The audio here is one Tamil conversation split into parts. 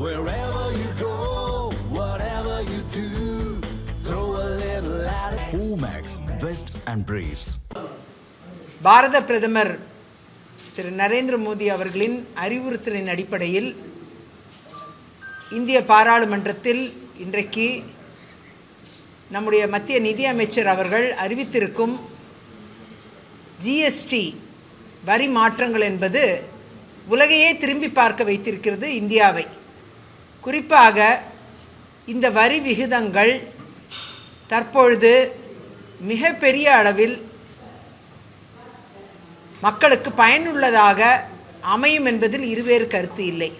Wherever you go, whatever you do, throw a little at it. Omax, Vest and Briefs. பாரத பிரதமர் திரு நரேந்திர மோடி அவர்களின் அறிவுறுத்தலின் அடிப்படையில் இந்திய பாராளுமன்றத்தில் இன்றைக்கு நம்முடைய மத்திய நிதி அமைச்சர் அவர்கள் அறிவித்திருக்கும் ஜிஎஸ்டி வரி மாற்றங்கள் என்பது உலகையே திரும்பி பார்க்க வைத்திருக்கிறது இந்தியாவை. குறிப்பாக இந்த வரி விகிதங்கள் தற்பொழுது மிகப்பெரிய அளவில் மக்களுக்கு பயனுள்ளதாக அமையும் என்பதில் இருவேறு கருத்து இல்லை.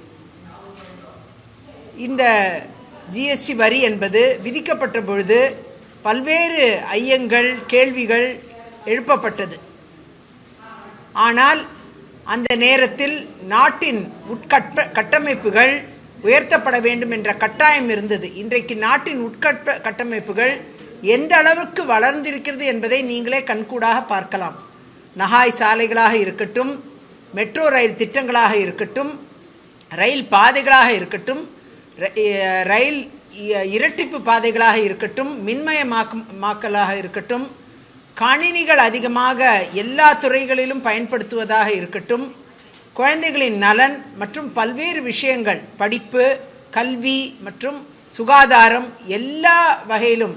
இந்த ஜிஎஸ்டி வரி என்பது விதிக்கப்பட்ட பொழுது பல்வேறு ஐயங்கள் கேள்விகள் எழுப்பப்பட்டது. ஆனால் அந்த நேரத்தில் நாட்டின் கட்டமைப்புகள் உயர்த்தப்பட வேண்டும் என்ற கட்டாயம் இருந்தது. இன்றைக்கு நாட்டின் கட்டமைப்புகள் எந்த அளவுக்கு வளர்ந்திருக்கிறது என்பதை நீங்களே கண்கூடாக பார்க்கலாம். நகாய் சாலைகளாக இருக்கட்டும், மெட்ரோ ரயில் திட்டங்களாக இருக்கட்டும், ரயில் பாதைகளாக இருக்கட்டும், ரயில் இரட்டிப்பு பாதைகளாக இருக்கட்டும், மின்மயமாக்கலாக இருக்கட்டும், கணினிகள் அதிகமாக எல்லா துறைகளிலும் பயன்படுத்துவதாக இருக்கட்டும், குழந்தைகளின் நலன் மற்றும் பல்வேறு விஷயங்கள், படிப்பு, கல்வி மற்றும் சுகாதாரம் எல்லா வகையிலும்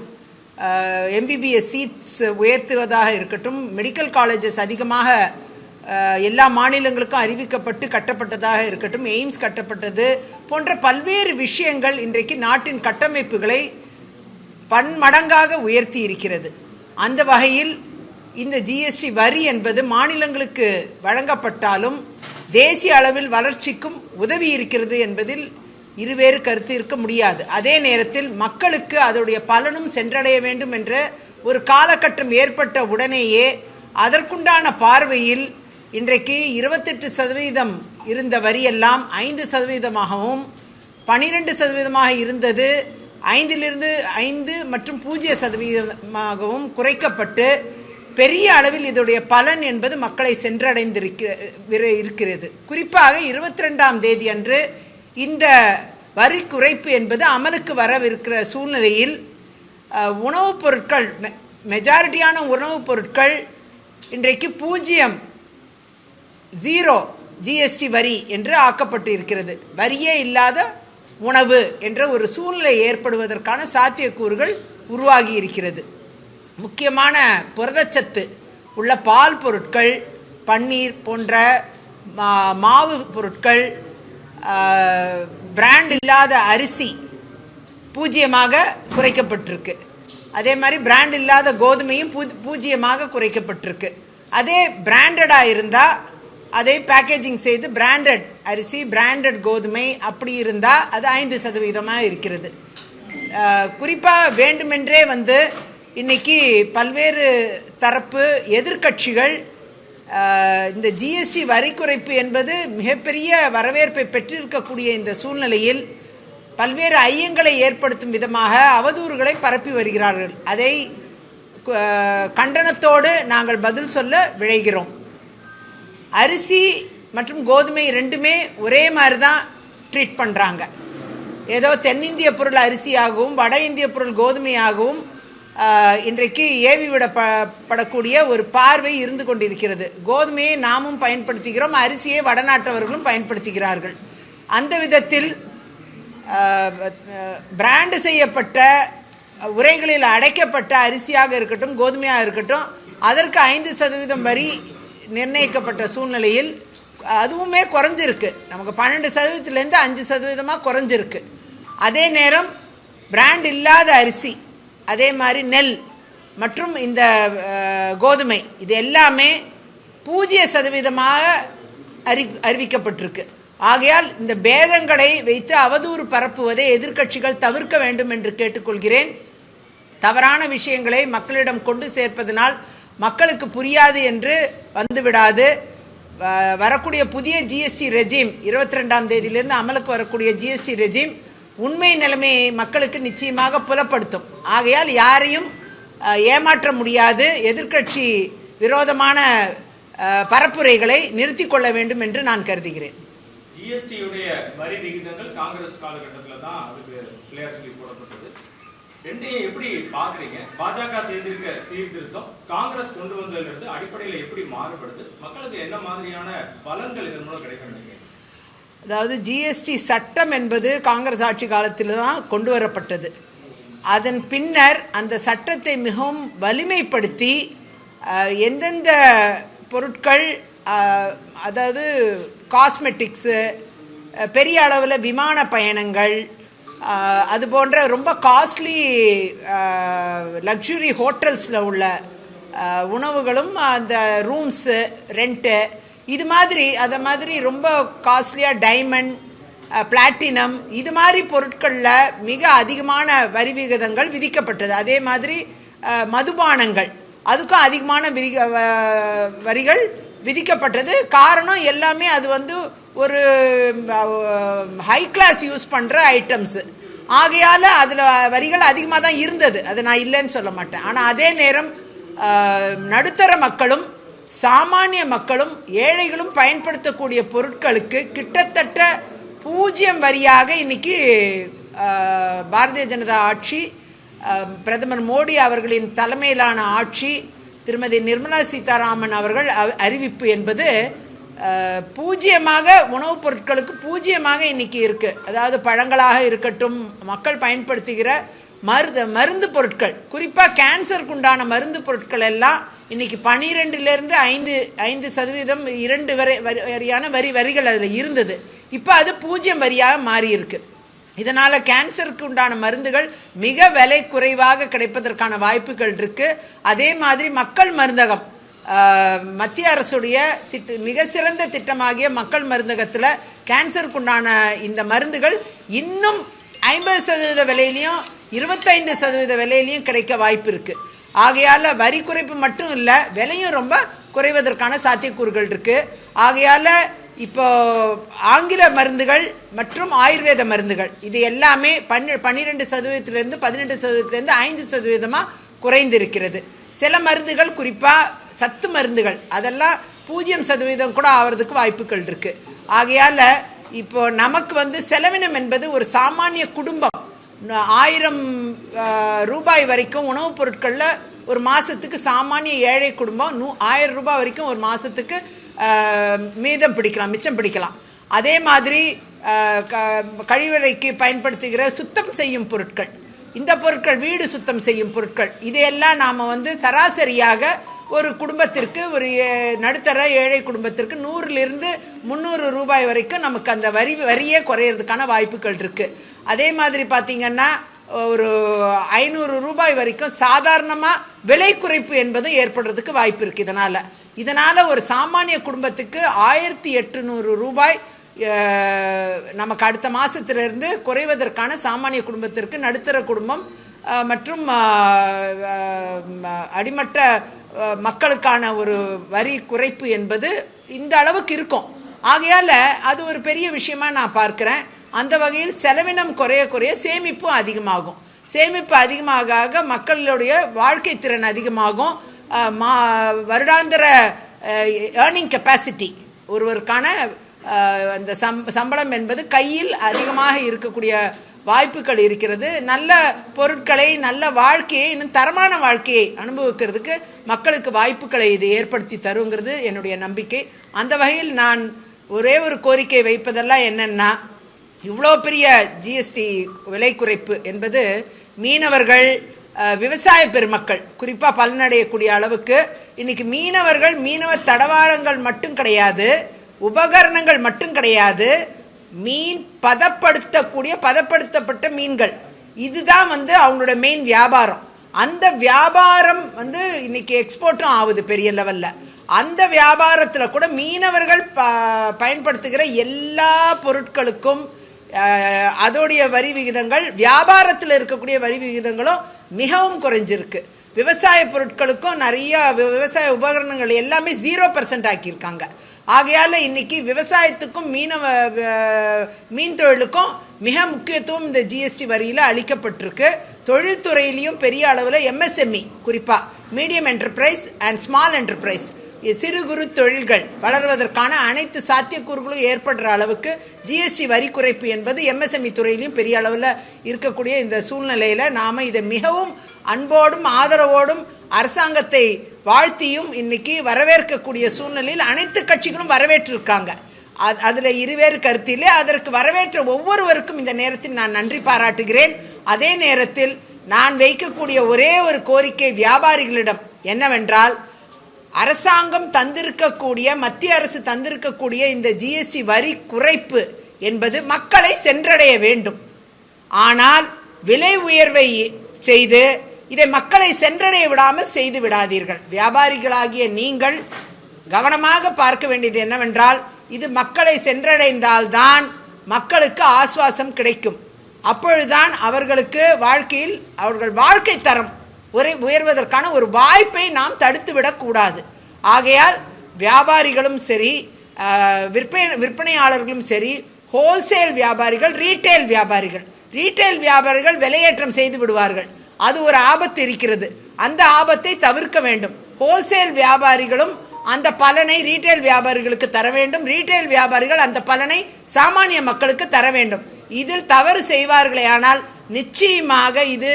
எம்பிபிஎஸ் சீட்ஸ் உயர்த்துவதாக இருக்கட்டும், மெடிக்கல் காலேஜஸ் அதிகமாக எல்லா மாநிலங்களுக்கும் அறிவிக்கப்பட்டு கட்டப்பட்டதாக இருக்கட்டும், எய்ம்ஸ் கட்டப்பட்டது போன்ற பல்வேறு விஷயங்கள் இன்றைக்கு நாட்டின் கட்டமைப்புகளை பன்மடங்காக உயர்த்தி இருக்கிறது. அந்த வகையில் இந்த ஜிஎஸ்டி வரி என்பது மாநிலங்களுக்கு வழங்கப்பட்டாலும் தேசிய அளவில் வளர்ச்சிக்கும் உதவி இருக்கிறது என்பதில் இருவேறு கருத்து இருக்க முடியாது. அதே நேரத்தில் மக்களுக்கு அதனுடைய பலனும் சென்றடைய வேண்டும் என்ற ஒரு காலகட்டம் ஏற்பட்ட உடனேயே அதற்குண்டான பார்வையில் இன்றைக்கு 28% இருந்த வரியெல்லாம் 5%ஆகவும் 12% இருந்தது 5 மற்றும் 0% குறைக்கப்பட்டு பெரிய அளவில் இதோடைய பலன் என்பது மக்களை சென்றடைந்திருக்கிறது. குறிப்பாக 22ஆம் தேதி அன்று இந்த வரி குறைப்பு என்பது அமலுக்கு வரவிருக்கிற சூழ்நிலையில் உணவுப் பொருட்கள், மெஜாரிட்டியான உணவுப் பொருட்கள் இன்றைக்கு 0 ஜிஎஸ்டி வரி என்று ஆக்கப்பட்டு இருக்கிறது. வரியே இல்லாத உணவு என்ற ஒரு சூழ்நிலை ஏற்படுவதற்கான சாத்தியக்கூறுகள் உருவாகி இருக்கிறது. முக்கியமான புரதச்சத்து உள்ள பால் பொருட்கள், பன்னீர் போன்ற மாவு பொருட்கள், பிராண்ட் இல்லாத அரிசி 0 குறைக்கப்பட்டிருக்கு. அதே மாதிரி பிராண்ட் இல்லாத கோதுமையும் 0 குறைக்கப்பட்டிருக்கு. அதே பிராண்டடாக இருந்தால் அதை பேக்கேஜிங் செய்து பிராண்டட் அரிசி, பிராண்டட் கோதுமை அப்படி இருந்தால் அது 5% இருக்கிறது. குறிப்பாக வேண்டுமென்றே இன்னைக்கு பல்வேறு தரப்பு எதிர்க்கட்சிகள் இந்த ஜிஎஸ்டி வரி குறைப்பு என்பது மிகப்பெரிய வரவேற்பை பெற்றிருக்கக்கூடிய இந்த சூழ்நிலையில் பல்வேறு ஐயங்களை ஏற்படுத்தும் விதமாக அவதூறுகளை பரப்பி வருகிறார்கள். அதை கண்டனத்தோடு நாங்கள் பதில் சொல்ல விழைகிறோம். அரிசி மற்றும் கோதுமை ரெண்டுமே ஒரே மாதிரி தான் ட்ரீட் பண்ணுறாங்க. ஏதோ தென்னிந்திய பொருள் அரிசியாகவும் வட இந்திய பொருள் கோதுமையாகவும் இன்றைக்கு ஏவி விடப்படக்கூடிய ஒரு பார்வை இருந்து கொண்டிருக்கிறது. கோதுமையை நாமும் பயன்படுத்துகிறோம், அரிசியை வடநாட்டவர்களும் பயன்படுத்துகிறார்கள். அந்த விதத்தில் பிராண்டு செய்யப்பட்ட உரைகளில் அடைக்கப்பட்ட அரிசியாக இருக்கட்டும், கோதுமையாக இருக்கட்டும், அதற்கு 5% வரி நிர்ணயிக்கப்பட்ட சூழ்நிலையில் அதுவுமே குறைஞ்சிருக்கு. நமக்கு 12%லேருந்து 5% குறைஞ்சிருக்கு. அதே நேரம் பிராண்ட் இல்லாத அரிசி, அதே மாதிரி நெல் மற்றும் இந்த கோதுமை இது எல்லாமே 0% அறிவிக்கப்பட்டிருக்கு. ஆகையால் இந்த பேதங்களை வைத்து அவதூறு பரப்புவதை எதிர்க்கட்சிகள் தவிர்க்க வேண்டும் என்று கேட்டுக்கொள்கிறேன். தவறான விஷயங்களை மக்களிடம் கொண்டு சேர்ப்பதனால் மக்களுக்கு புரியாது என்று வந்துவிடாது. வரக்கூடிய புதிய ஜிஎஸ்டி ரெஜிம் 22ஆம் தேதியிலிருந்து அமலுக்கு வரக்கூடிய ஜிஎஸ்டி ரெஜிம் உண்மை நிலைமையை மக்களுக்கு நிச்சயமாக புலப்படுத்தும். ஆகையால் யாரையும் ஏமாற்ற முடியாது. எதிர்க்கட்சி விரோதமான பரப்புரைகளை நிறுத்திக் கொள்ள வேண்டும் என்று நான் கருதுகிறேன். ஜிஎஸ்டி உடைய வரி விகிதங்கள் காங்கிரஸ் காலகட்டத்தில் தான் அதுக்கு பிள்ளையார் சொல்லி போடப்பட்டது. ரெண்டையும் எப்படி பாக்குறீங்க? பாஜக செய்திருக்க சீர்திருத்தம் காங்கிரஸ் கொண்டு வந்ததிலிருந்து அடிப்படையில் எப்படி மாறுபடுது? மக்களுக்கு என்ன மாதிரியான பலன்கள் இதன் மூலம் கிடைக்கும் நினைக்கிறீங்க? அதாவது ஜிஎஸ்டி சட்டம் என்பது காங்கிரஸ் ஆட்சி காலத்தில் தான் கொண்டு வரப்பட்டது. அதன் பின்னர் அந்த சட்டத்தை மிகவும் வலிமைப்படுத்தி எந்தெந்த பொருட்கள், அதாவது காஸ்மெட்டிக்ஸு, பெரிய அளவில் விமான பயணங்கள், அது போன்ற ரொம்ப காஸ்ட்லி லக்ஸுரி ஹோட்டல்ஸில் உள்ள உணவுகளும், அந்த ரூம்ஸு ரெண்ட்டு, இது மாதிரி அதை மாதிரி ரொம்ப காஸ்ட்லியாக டைமண்ட், பிளாட்டினம், இது மாதிரி பொருட்களில் மிக அதிகமான வரி விகிதங்கள் விதிக்கப்பட்டது. அதே மாதிரி மதுபானங்கள், அதுக்கும் அதிகமான வரிகள் விதிக்கப்பட்டது. காரணம் எல்லாமே அது வந்து ஒரு ஹை கிளாஸ் யூஸ் பண்ணுற ஐட்டம்ஸு. ஆகையால் அதில் வரிகள் அதிகமாக தான் இருந்தது, அதை நான் இல்லைன்னு சொல்ல மாட்டேன். ஆனால் அதே நேரம் நடுத்தர மக்களும் சாமானிய மக்களும் ஏழைகளும் பயன்படுத்தக்கூடிய பொருட்களுக்கு கிட்டத்தட்ட 0 வரியாக இன்னைக்கு பாரதிய ஜனதா ஆட்சி, பிரதமர் மோடி அவர்களின் தலைமையிலான ஆட்சி, திருமதி நிர்மலா சீதாராமன் அவர்கள் அறிவிப்பு என்பது 0 உணவுப் பொருட்களுக்கு 0 இன்னைக்கு இருக்குது. அதாவது பழங்களாக இருக்கட்டும், மக்கள் பயன்படுத்துகிற மருந்து பொருட்கள், குறிப்பாக கேன்சருக்கு உண்டான மருந்து பொருட்கள் எல்லாம் இன்னைக்கு 12லேருந்து 5% 2 வரியான வரிகள் அதில் இருந்தது. இப்போ அது 0 வரியாக மாறி இருக்கு. இதனால் கேன்சருக்கு உண்டான மருந்துகள் மிக விலை குறைவாக கிடைப்பதற்கான வாய்ப்புகள் இருக்குது. அதே மாதிரி மக்கள் மருந்தகம், மத்திய அரசுடைய மிக சிறந்த திட்டமாகிய மக்கள் மருந்தகத்தில் கேன்சருக்கு உண்டான இந்த மருந்துகள் இன்னும் 50% விலையிலையும் 25% விலையிலையும் கிடைக்க வாய்ப்பு இருக்குது. ஆகையால் வரி குறைப்பு மட்டும் இல்லை, விலையும் ரொம்ப குறைவதற்கான சாத்தியக்கூறுகள் இருக்குது. ஆகையால் இப்போ ஆங்கில மருந்துகள் மற்றும் ஆயுர்வேத மருந்துகள் இது எல்லாமே 12%லேருந்து 18%லேருந்து 5% குறைந்திருக்கிறது. சில மருந்துகள், குறிப்பாக சத்து மருந்துகள், அதெல்லாம் 0% கூட ஆகிறதுக்கு வாய்ப்புகள் இருக்குது. ஆகையால் இப்போ நமக்கு வந்து செலவினம் என்பது ஒரு சாமானிய குடும்பம் 1000 ரூபாய் வரைக்கும் உணவுப் பொருட்களில் ஒரு மாதத்துக்கு, சாமானிய ஏழை குடும்பம் 1000 ரூபாய் வரைக்கும் ஒரு மாதத்துக்கு மிச்சம் பிடிக்கலாம். அதே மாதிரி கழிவறைக்கு பயன்படுத்துகிற சுத்தம் செய்யும் பொருட்கள், இந்த பொருட்கள், வீடு சுத்தம் செய்யும் பொருட்கள், இதையெல்லாம் நாம் வந்து சராசரியாக ஒரு குடும்பத்திற்கு, ஒரு நடுத்தர ஏழை குடும்பத்திற்கு 100லிருந்து 300 ரூபாய் வரைக்கும் நமக்கு அந்த வரியே குறையிறதுக்கான வாய்ப்புகள் இருக்குது. அதே மாதிரி பார்த்திங்கன்னா ஒரு 500 ரூபாய் வரைக்கும் சாதாரணமாக விலை குறைப்பு என்பது ஏற்படுறதுக்கு வாய்ப்பு இருக்குது. இதனால் ஒரு சாமானிய குடும்பத்துக்கு 1800 ரூபாய் நமக்கு அடுத்த மாதத்திலிருந்து குறைவதற்கான, சாமானிய குடும்பத்திற்கு, நடுத்தர குடும்பம் மற்றும் அடிமட்ட மக்களுக்கான ஒரு வரி குறைப்பு என்பது இந்த அளவுக்கு இருக்கும். ஆகையால் அது ஒரு பெரிய விஷயமாக நான் பார்க்குறேன். அந்த வகையில் செலவினம் குறைய சேமிப்பும் அதிகமாகும். சேமிப்பு அதிகமாக மக்களுடைய வாழ்க்கை திறன் அதிகமாகும். வருடாந்திர ஏர்னிங் கெப்பாசிட்டி, ஒருவருக்கான அந்த சம்பளம் என்பது கையில் அதிகமாக இருக்கக்கூடிய வாய்ப்புகள் இருக்கிறது. நல்ல பொருட்களை, நல்ல வாழ்க்கையை, இன்னும் தரமான வாழ்க்கையை அனுபவிக்கிறதுக்கு மக்களுக்கு வாய்ப்புகளை இது ஏற்படுத்தி தருங்கிறது என்னுடைய நம்பிக்கை. அந்த வகையில் நான் ஒரே ஒரு கோரிக்கை வைப்பதெல்லாம் என்னென்னா, இவ்வளோ பெரிய ஜிஎஸ்டி விலை குறைப்பு என்பது மீனவர்கள், விவசாய பெருமக்கள் குறிப்பாக பலனடையக்கூடிய அளவுக்கு இன்றைக்கி மீனவர்கள், மீனவ தடவாளங்கள் மட்டும் கிடையாது, உபகரணங்கள் மட்டும் கிடையாது, மீன் பதப்படுத்தப்பட்ட மீன்கள், இதுதான் வந்து அவங்களோட மெயின் வியாபாரம். அந்த வியாபாரம் வந்து இன்னைக்கு எக்ஸ்போர்ட்டும் ஆகுது பெரிய லெவலில். அந்த வியாபாரத்தில் கூட மீனவர்கள் பயன்படுத்துகிற எல்லா பொருட்களுக்கும் அதோடைய வரி விகிதங்கள், வியாபாரத்தில் இருக்கக்கூடிய வரி விகிதங்களும் மிகவும் குறைஞ்சிருக்கு. விவசாய பொருட்களுக்கும் நிறைய விவசாய உபகரணங்கள் எல்லாமே 0% ஆக்கியிருக்காங்க. ஆகையால் இன்னைக்கு விவசாயத்துக்கும் மீன் தொழிலுக்கும் மிக முக்கியத்துவம் இந்த ஜிஎஸ்டி வரியில் அளிக்கப்பட்டிருக்கு. தொழில்துறையிலையும் பெரிய அளவில் எம்எஸ்எம்இ, குறிப்பாக medium enterprise and small enterprise, சிறு குறு தொழில்கள் வளர்வதற்கான அனைத்து சாத்தியக்கூறுகளும் ஏற்படுற அளவுக்கு ஜிஎஸ்டி வரி குறைப்பு என்பது எம்எஸ்எம்இ துறையிலையும் பெரிய அளவில் இருக்கக்கூடிய இந்த சூழ்நிலையில் நாம் இதை மிகவும் அன்போடும் ஆதரவோடும் அரசாங்கத்தை வாழ்த்தியும் இன்னைக்கு வரவேற்கக்கூடிய சூழ்நிலையில் அனைத்து கட்சிகளும் வரவேற்றிருக்காங்க. அதில் இருவேறு கருத்திலே அதற்கு வரவேற்ற ஒவ்வொருவருக்கும் இந்த நேரத்தில் நான் நன்றி பாராட்டுகிறேன். அதே நேரத்தில் நான் வைக்கக்கூடிய ஒரே ஒரு கோரிக்கை வியாபாரிகளிடம் என்னவென்றால், அரசாங்கம் தந்திருக்கக்கூடிய, மத்திய அரசு தந்திருக்கக்கூடிய இந்த ஜிஎஸ்டி வரி குறைப்பு என்பது மக்களை சென்றடைய வேண்டும். ஆனால் விலை உயர்வை செய்து இதை மக்களை சென்றடைய விடாமல் செய்து விடாதீர்கள். வியாபாரிகளாகிய நீங்கள் கவனமாக பார்க்க வேண்டியது என்னவென்றால், இது மக்களை சென்றடைந்தால்தான் மக்களுக்கு ஆஸ்வாசம் கிடைக்கும். அப்பொழுதுதான் அவர்களுக்கு வாழ்க்கையில் அவர்கள் வாழ்க்கை தரம் உயர்வதற்கான ஒரு வாய்ப்பை நாம் தடுத்துவிடக்கூடாது. ஆகையால் வியாபாரிகளும் சரி, விற்பனையாளர்களும் சரி, ஹோல்சேல் வியாபாரிகள், ரீட்டைல் வியாபாரிகள் விலையேற்றம் செய்து விடுவார்கள். அது ஒரு ஆபத்து இருக்கிறது. அந்த ஆபத்தை தவிர்க்க வேண்டும். ஹோல்சேல் வியாபாரிகளும் அந்த பலனை ரீட்டைல் வியாபாரிகளுக்கு தர வேண்டும். ரீட்டைல் வியாபாரிகள் அந்த பலனை சாமானிய மக்களுக்கு தர வேண்டும். இதில் தவறு செய்வார்களே ஆனால் நிச்சயமாக இது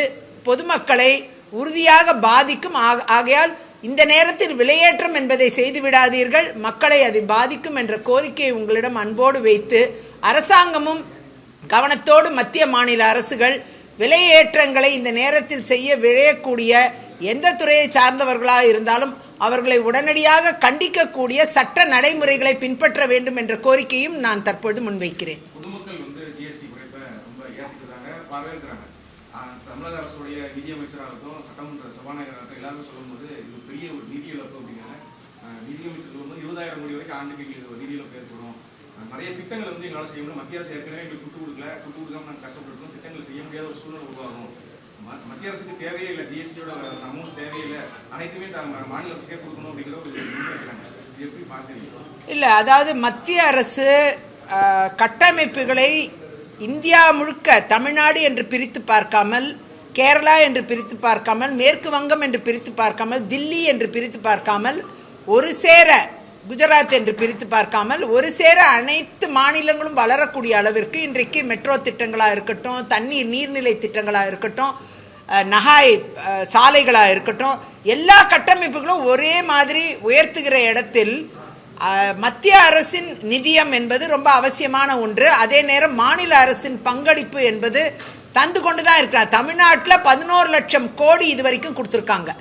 பொதுமக்களை உறுதியாக பாதிக்கும். ஆகையால் இந்த நேரத்தில் விலையேற்றம் என்பதை செய்து விடாதீர்கள். மக்களை அது பாதிக்கும் என்ற கோரிக்கையை உங்களிடம் அன்போடு வைத்து, அரசாங்கமும் கவனத்தோடு மத்திய மாநில அரசுகள் விலையேற்றங்களை இந்த நேரத்தில் செய்ய விழையக்கூடிய எந்த துறையை சார்ந்தவர்களாக இருந்தாலும் அவர்களை உடனடியாக கண்டிக்கக்கூடிய சட்ட நடைமுறைகளை பின்பற்ற வேண்டும் என்ற கோரிக்கையும் நான் தற்பொழுது முன்வைக்கிறேன். பொதுமக்கள் ஜிஎஸ்டி குறைப்பை ரொம்ப ஏற்றுக்கிறாங்க, வரவேற்கிறாங்க. தமிழக அரசுடைய நிதியமைச்சராகட்டும், சட்டமன்ற சபாநாயகராகட்டும் எல்லாருமே சொல்லும்போது இது பெரிய ஒரு நிதி இழப்பு அப்படிங்கிறாங்க. நிதியமைச்சர் சொல்லும்போது 20,000 கோடி வரைக்கும் ஆண்டுக்கு எங்களுக்கு நிதி இழப்பு ஏற்படும். நிறைய திட்டங்கள் எங்களால் செய்ய முடியும். மத்திய அரசு ஏற்கனவே எங்களுக்கு விட்டு கொடுக்காம நாங்கள் கஷ்டப்பட்டுருக்கோம். திட்டங்கள் செய்ய முடியாத ஒரு சூழ்நிலை உருவாகும். மத்திய அரசுக்கு தேவையே இல்லை, ஜிஎஸ்டியோட அமௌண்ட் தேவையில்லை, அனைத்துமே மாநில அரசுக்கே கொடுக்கணும் அப்படிங்கிற ஒரு முன்வைக்கிறாங்க. எப்படி பார்க்குறீங்க? இல்லை, அதாவது மத்திய அரசு கட்டமைப்புகளை இந்தியா முழுக்க தமிழ்நாடு என்று பிரித்து பார்க்காமல், கேரளா என்று பிரித்து பார்க்காமல், மேற்கு வங்கம் என்று பிரித்து பார்க்காமல், தில்லி என்று பிரித்து பார்க்காமல், ஒரு சேர குஜராத் என்று பிரித்து பார்க்காமல் ஒரு சேர அனைத்து மாநிலங்களும் வளரக்கூடிய அளவிற்கு இன்றைக்கு மெட்ரோ திட்டங்களாக இருக்கட்டும், நீர்நிலை திட்டங்களாக இருக்கட்டும், நகாய் சாலைகளாக இருக்கட்டும், எல்லா கட்டமைப்புகளும் ஒரே மாதிரி உயர்த்துகிற இடத்தில் மத்திய அரசின் நிதியம் என்பது ரொம்ப அவசியமான ஒன்று. அதே நேரம் மாநில அரசின் பங்களிப்பு என்பது தந்து கொண்டு தான் இருக்கிறார். தமிழ்நாட்டில் 11 லட்சம் கோடி இது வரைக்கும் கொடுத்துருக்காங்க.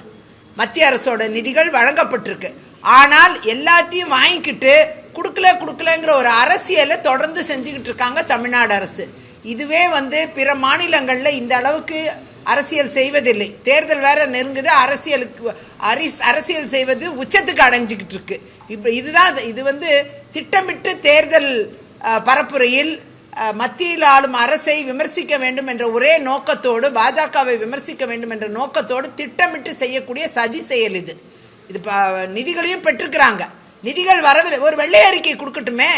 மத்திய அரசோட நிதிகள் வழங்கப்பட்டிருக்கு. ஆனால் எல்லாத்தையும் வாங்கிக்கிட்டு கொடுக்கலங்கிற ஒரு அரசியலை தொடர்ந்து செஞ்சுக்கிட்டு இருக்காங்க தமிழ்நாடு அரசு. இதுவே பிற மாநிலங்களில் இந்த அளவுக்கு அரசியல் செய்வதில்லை. தேர்தல் வேற நெருங்குது, அரசியல் செய்வது உச்சத்துக்கு அடைஞ்சிக்கிட்டு இருக்கு. இது திட்டமிட்டு தேர்தல் பரப்புரையில் மத்தியில் ஆளும் அரசை விமர்சிக்க வேண்டும் என்ற ஒரே நோக்கத்தோடு, பாஜகவை விமர்சிக்க வேண்டும் என்ற நோக்கத்தோடு திட்டமிட்டு செய்யக்கூடிய சதி செயல் இது. நிதிகளையும் பெற்றிருக்கிறாங்க. நிதிகள் வரவில்லை, ஒரு வெள்ளை அறிக்கை கொடுக்கட்டுமே.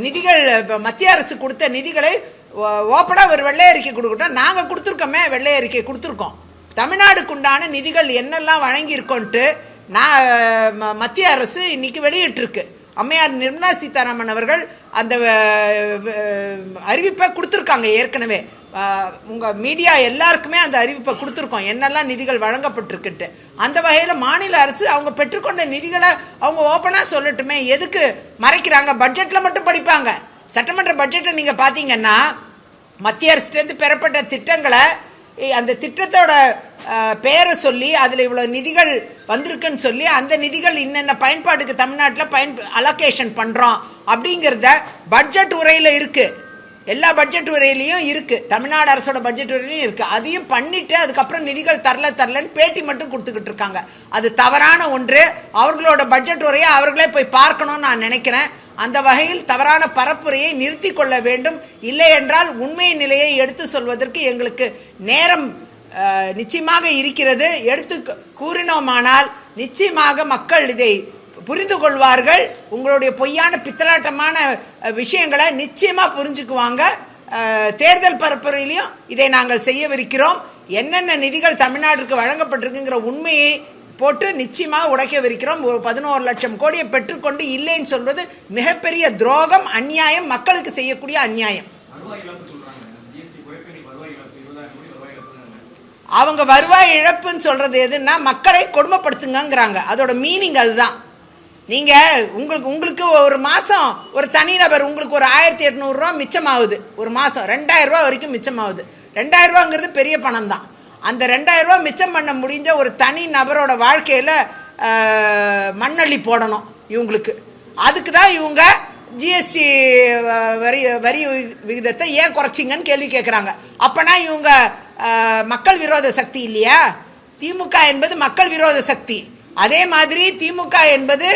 நிதிகள் மத்திய அரசு கொடுத்த நிதிகளை ஓப்பனாக ஒரு வெள்ளை அறிக்கை கொடுக்கட்டும். நாங்கள் கொடுத்துருக்கோமே, வெள்ளை அறிக்கை கொடுத்துருக்கோம். தமிழ்நாடுக்குண்டான நிதிகள் என்னெல்லாம் வழங்கியிருக்கோன்ட்டு மத்திய அரசு இன்னைக்கு வெளியிட்டிருக்கு. அம்மையார் நிர்மலா சீதாராமன் அவர்கள் அந்த அறிவிப்பை கொடுத்துருக்காங்க. ஏற்கனவே உங்கள் மீடியா எல்லாருக்குமே அந்த அறிவிப்பை கொடுத்துருக்கோம், என்னெல்லாம் நிதிகள் வழங்கப்பட்டிருக்குன்ட்டு. அந்த வகையில் மாநில அரசு அவங்க பெற்றுக்கொண்ட நிதிகளை அவங்க ஓப்பனாக சொல்லட்டுமே. எதுக்கு மறைக்கிறாங்க? பட்ஜெட்டில் மட்டும் படிப்பாங்க. சட்டமன்ற பட்ஜெட்டை நீங்கள் பார்த்தீங்கன்னா மத்திய அரசுலேருந்து பெறப்பட்ட திட்டங்களை, அந்த திட்டத்தோட பெயரை சொல்லி அதில் இவ்வளோ நிதிகள் வந்திருக்குன்னு சொல்லி அந்த நிதிகள் இன்னென்ன பயன்பாட்டுக்கு தமிழ்நாட்டில் அலோகேஷன் பண்ணுறோம் அப்படிங்கிறத பட்ஜெட் உரையில் இருக்குது. எல்லா பட்ஜெட் உரையிலையும் இருக்குது, தமிழ்நாடு அரசோட பட்ஜெட் உரையிலையும் இருக்குது. அதையும் பண்ணிவிட்டு அதுக்கப்புறம் நிதிகள் தரலன்னு பேட்டி மட்டும் கொடுத்துக்கிட்டு இருக்காங்க. அது தவறான ஒன்று. அவர்களோட பட்ஜெட் உரையை அவர்களே போய் பார்க்கணும்னு நான் நினைக்கிறேன். அந்த வகையில் தவறான பரப்புரையை நிறுத்தி கொள்ள வேண்டும். இல்லை என்றால் உண்மை நிலையை எடுத்து சொல்வதற்கு எங்களுக்கு நேரம் நிச்சயமாக இருக்கிறது. எடுத்து கூறினோமானால் நிச்சயமாக மக்கள் இதை புரிந்து கொள்வார்கள். உங்களுடைய பொய்யான பித்தலாட்டமான விஷயங்களை நிச்சயமாக புரிஞ்சுக்குவாங்க. தேர்தல் பரப்புரையிலையும் இதை நாங்கள் செய்யவிருக்கிறோம். என்னென்ன நிதிகள் தமிழ்நாட்டிற்கு வழங்கப்பட்டிருக்குங்கிற உண்மையை போட்டு நிச்சயமாக உடைக்கவிருக்கிறோம். 11 லட்சம் கோடியை பெற்றுக்கொண்டு இல்லைன்னு சொல்வது மிகப்பெரிய துரோகம், அநியாயம், மக்களுக்கு செய்யக்கூடிய அநியாயம். அவங்க வருவாய் இழப்புன்னு சொல்கிறது எதுன்னா மக்களை கொடுமைப்படுத்துங்கிறாங்க. அதோட மீனிங் அதுதான். நீங்கள் உங்களுக்கு ஒரு மாதம் ஒரு தனிநபர் உங்களுக்கு ஒரு 1800 ரூபா மிச்சமாகுது, ஒரு மாதம் 2000 ரூபா வரைக்கும் மிச்சமாகுது. 2000 ரூபாங்கிறது பெரிய பணம் தான். அந்த 2000 ரூபா மிச்சம் பண்ண முடிஞ்ச ஒரு தனி நபரோட வாழ்க்கையில் மண்ணள்ளி போடணும் இவங்களுக்கு. அதுக்கு தான் இவங்க ஜிஎஸ்டி வரி விகிதத்தை ஏன் குறைச்சிங்கன்னு கேள்வி கேட்குறாங்க. அப்போனா இவங்க மக்கள் விரோத சக்தி இல்லையா? திமுக என்பது மக்கள் விரோத சக்தி. அதே மாதிரி திமுக என்பது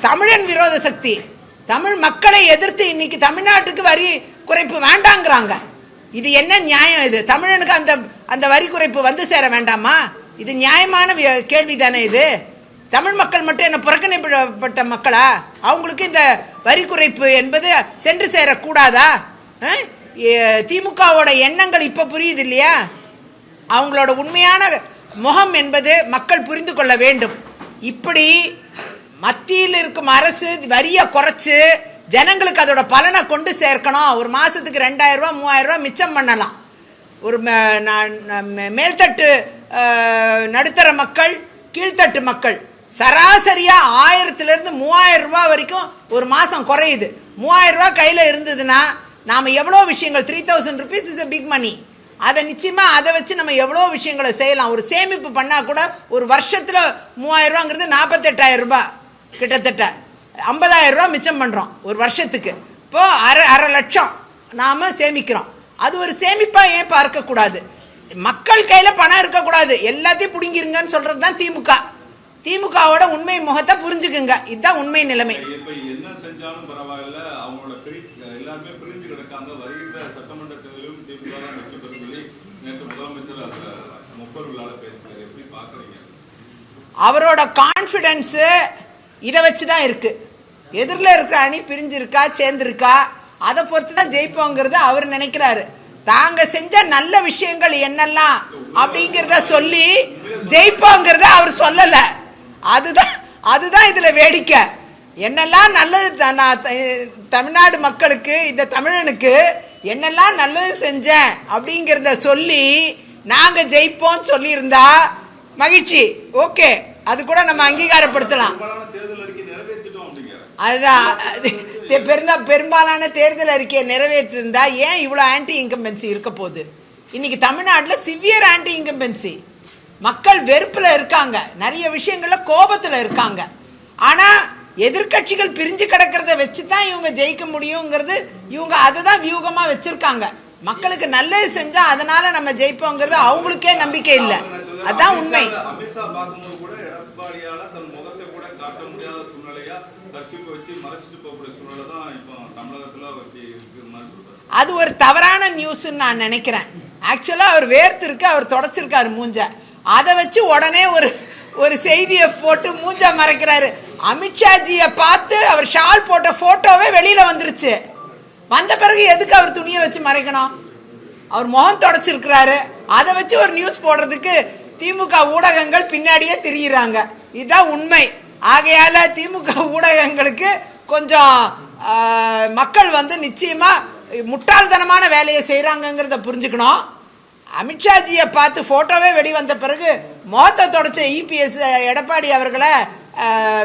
தமிழன் விரோத சக்தி. தமிழ் மக்களை எதிர்த்து இன்னைக்கு தமிழ்நாட்டுக்கு வரி குறைப்பு வேண்டாங்கிறாங்க. இது என்ன நியாயம்? இது தமிழனுக்கு அந்த வரி குறைப்பு வந்து சேர வேண்டாமா? இது நியாயமான கேள்வி தானே? இது தமிழ் மக்கள் மட்டும் என்ன புறக்கணிப்பட்ட மக்களா? அவங்களுக்கு இந்த வரி குறைப்பு என்பது சென்று சேரக்கூடாதா? திமுகவோட எண்ணங்கள் இப்போ புரியுது இல்லையா? அவங்களோட உண்மையான முகம் என்பது மக்கள் புரிந்து கொள்ள வேண்டும். இப்படி மத்தியில் இருக்கும் அரசு வரியை குறைச்சு ஜனங்களுக்கு அதோட பலனை கொண்டு சேர்க்கணும். ஒரு மாதத்துக்கு 2000 ரூபா 3000 ரூபா மிச்சம் பண்ணலாம். ஒரு மேல்தட்டு நடுத்தர மக்கள், கீழ்த்தட்டு மக்கள் சராசரியாக 1000லேருந்து 3000 ரூபா வரைக்கும் ஒரு மாதம் குறையுது. 3000 ரூபா கையில் இருந்ததுன்னா நாம் எவ்வளோ விஷயங்கள், 3000 rupees is a big money. அதை நிச்சயமாக அதை வச்சு நம்ம எவ்வளோ விஷயங்களை செய்யலாம். ஒரு சேமிப்பு பண்ணால் கூட ஒரு வருஷத்தில் 3000 ரூபாங்கிறது 48,000 ரூபாய், கிட்டத்தட்ட 50,000 ரூபா மிச்சம் பண்ணுறோம் ஒரு வருஷத்துக்கு. இப்போது அரை லட்சம் நாம் சேமிக்கிறோம். அது ஒரு சேமிப்பாக ஏன் பார்க்கக்கூடாது? மக்கள் கையில் பணம் இருக்கக்கூடாது, எல்லாத்தையும் பிடுங்கிருங்கன்னு சொல்கிறது தான் திமுக. திமுகவோட உண்மை முகத்தை புரிஞ்சுக்குங்க. இதுதான் உண்மை நிலைமை. என்ன செஞ்சாலும் பரவாயில்ல, அவங்களோட எல்லாருமே பிரிஞ்சு கிடக்காங்க. வருகின்ற சட்டமன்ற தேர்தலும் திமுக தான் வெற்றி பெறும் சொல்லி நேற்று முதலமைச்சர் அதில் முப்பொருளால பேசுகிறார். எப்படி பார்க்குறீங்க? அவரோட கான்ஃபிடென்ஸு இதை வச்சு தான் இருக்குது. எதிரில் இருக்கிற அணி பிரிஞ்சிருக்கா சேர்ந்துருக்கா அதை பொறுத்து தான் ஜெயிப்போங்கிறத அவர் நினைக்கிறாரு. தாங்க செஞ்ச நல்ல விஷயங்கள் என்னெல்லாம் அப்படிங்கிறத சொல்லி ஜெயிப்போங்கிறத அவர் சொல்லலை. அதுதான் இதில் வேடிக்கை. என்னெல்லாம் நல்லது தமிழ்நாடு மக்களுக்கு, இந்த தமிழனுக்கு என்னெல்லாம் நல்லது செஞ்சேன் அப்படிங்கிறத சொல்லி நாங்கள் ஜெயிப்போம் சொல்லியிருந்தா மகிழ்ச்சி, ஓகே, அது கூட நம்ம அங்கீகாரப்படுத்தலாம். அதுதான் பெரும்பாலான தேர்தல் அறிக்கையை நிறைவேற்றிருந்தா ஏன் இவ்வளோ ஆன்டி இன்கம்பன்சி இருக்க போகுது? இன்னைக்கு தமிழ்நாட்டில் சிவியர் ஆன்டி இன்கம்பன்சி. மக்கள் வெறுப்பில் இருக்காங்க, நிறைய விஷயங்களில் கோபத்தில் இருக்காங்க. ஆனால் எதிர்கட்சிகள் பிரிஞ்சு கிடக்கிறத வச்சு தான் இவங்க ஜெயிக்க முடியுங்கிறது இவங்க அதை தான் வியூகமாக வச்சுருக்காங்க. மக்களுக்கு நல்லது செஞ்சால் அதனால நம்ம ஜெயிப்போங்கிறது அவங்களுக்கே நம்பிக்கை இல்லை. அதுதான் உண்மை. அமித்ஷா பார்க்கும்போது கூட எடப்பாடியால தன் முகத்தை கூட காட்ட முடியாத சூழ்நிலையா கட்சிக்கு வச்சு மறைச்சிட்டு போகக்கூடிய சூழ்நிலை தான் இப்போ தமிழகத்தில் இருக்கிற மாதிரி சொல்றாரு. அது ஒரு தவறான நியூஸ்ன்னு நான் நினைக்கிறேன். ஆக்சுவலாக அவர் வேர்த்திருக்கு, அவர் தொடச்சிருக்காரு மூஞ்ச. அதை வச்சு உடனே ஒரு செய்தியை போட்டு மூஞ்ச மறைக்கிறாரு. அமித்ஷாஜியை பார்த்து அவர் ஷால் போட்ட ஃபோட்டோவே வெளியில் வந்துருச்சு. வந்த பிறகு எதுக்கு அவர் துணியை வச்சு மறைக்கணும்? அவர் முகம் தொடச்சிருக்கிறாரு. அதை வச்சு ஒரு நியூஸ் போடுறதுக்கு திமுக ஊடகங்கள் பின்னாடியே திரியிறாங்க. இதுதான் உண்மை. ஆகையால் திமுக ஊடகங்களுக்கு கொஞ்சம் மக்கள் நிச்சயமாக முட்டாள்தனமான வேலையை செய்கிறாங்கங்கிறத புரிஞ்சுக்கணும். அமித்ஷாஜியை பார்த்து ஃபோட்டோவே வெளிவந்த பிறகு முகத்தை தொடச்ச இபிஎஸ் எடப்பாடி அவர்களை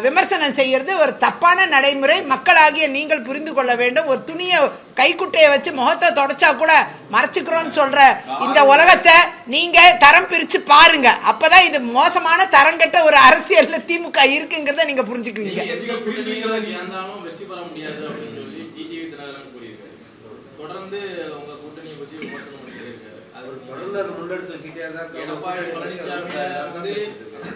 விமர்சனம் செய்கிறது ஒரு தப்பான நடைமுறை. மக்களாகிய நீங்கள் புரிந்து கொள்ள வேண்டும். ஒரு துணியை கைக்குட்டையை வச்சு முகத்தை தொடச்சா கூட மறைச்சிக்கிறோன்னு சொல்ற இந்த உலகத்தை நீங்க தரம் பிரிச்சு பாருங்க. அப்பதான் இது மோசமான தரங்கட்ட ஒரு அரசியல் திமுக இருக்குங்கிறத நீங்க புரிஞ்சுக்குவீங்க. எடப்பாடி பழனிசாமி